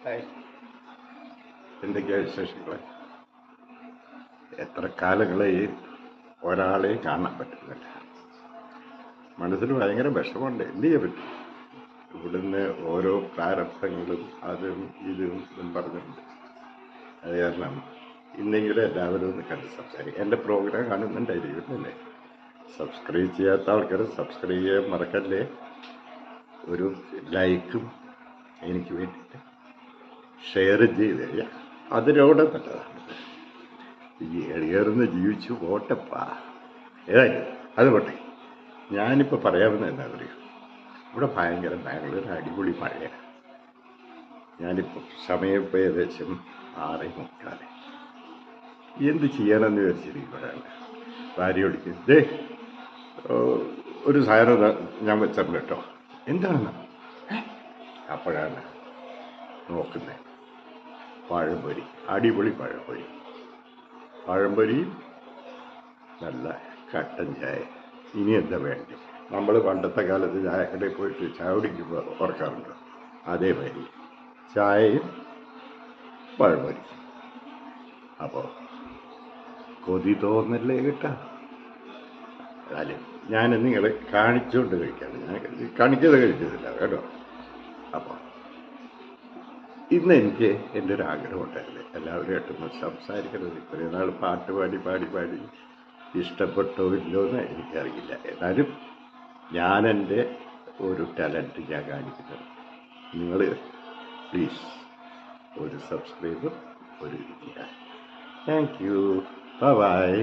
Hi, എന്തൊക്കെയാണ് വിശേഷങ്ങൾ? എത്ര കാലങ്ങളായി ഒരാളെയും കാണാൻ പറ്റുന്നില്ല. മനസ്സിന് ഭയങ്കര വിഷമമുണ്ട്. എന്ത് ചെയ്യാൻ പറ്റും? ഇവിടുന്ന് ഓരോ പ്രാരബ്ധങ്ങളും അതും ഇതും എന്നും പറഞ്ഞിട്ടുണ്ട്. അത് കാരണം ഇന്നെങ്കിലും എല്ലാവരും ഒന്ന് കണ്ട് സംസാരിക്കും. എൻ്റെ പ്രോഗ്രാം കാണുന്നുണ്ടായിരിക്കും അല്ലേ? സബ്സ്ക്രൈബ് ചെയ്യാത്ത ആൾക്കാർ സബ്സ്ക്രൈബ് ചെയ്യാൻ മറക്കല്ലേ. ഒരു ലൈക്കും എനിക്ക് വേണ്ടിയിട്ട് ഷെയർ ചെയ്ത് തരിക. അതിനോടെ നല്ലതാണ്. ഈ എളിയർന്ന് ജീവിച്ചു പോട്ടപ്പാ. ഏതായാലും അത് പോട്ടെ. ഞാനിപ്പോൾ പറയാവുന്നത് എന്താ പറയുക, ഇവിടെ ഭയങ്കര ബാംഗ്ലൂർ അടിപൊളി മഴയാണ്. ഞാനിപ്പോൾ സമയം ഇപ്പോൾ ഏകദേശം 6:45. എന്ത് ചെയ്യണമെന്ന് വിചാരിച്ചിരിക്കുകയാണ്. ഭാര്യ ഓടിക്കും, ദേ ഒരു സാധനം ഞാൻ വെച്ചിട്ടുണ്ട് കേട്ടോ. എന്താണെന്ന് അപ്പോഴാണ് നോക്കുന്നത്. പഴംപൊരി, അടിപൊളി പഴംപൊരി. പഴംപൊരിയും നല്ല കട്ടൻ ചായ. ഇനി എന്താ വേണ്ടത്? നമ്മൾ പണ്ടത്തെ കാലത്ത് ചായക്കടയിൽ പോയിട്ട് ചായ കുടിക്കുമ്പോൾ ഓർക്കാറുണ്ട്. അതേമാതിരി ചായയും പഴംപൊരി. അപ്പോൾ കൊതി തോന്നല്ലേ കിട്ടാം. അതായത് ഞാൻ നിങ്ങളെ കാണിച്ചുകൊണ്ട് കഴിക്കാണ്. ഞാൻ കാണിക്കാതെ കഴിച്ചതില്ല കേട്ടോ. അപ്പോൾ ഇന്ന് എനിക്ക് എൻ്റെ ഒരു ആഗ്രഹം ഉണ്ടായിരുന്നു, എല്ലാവരുമായിട്ടൊന്ന് സംസാരിക്കുന്നത്. ഇത്രയും നാൾ പാട്ട് പാടി പാടി പാടി ഇഷ്ടപ്പെട്ടോ ഇല്ലോ എന്ന് എനിക്കറിയില്ല. എന്നാലും ഞാനെൻ്റെ ഒരു ടാലൻറ്റ് ഞാൻ കാണിക്കുന്നത്. നിങ്ങൾ പ്ലീസ് ഒരു സബ്സ്ക്രൈബ്, ഒരു താങ്ക് യു, ബൈ.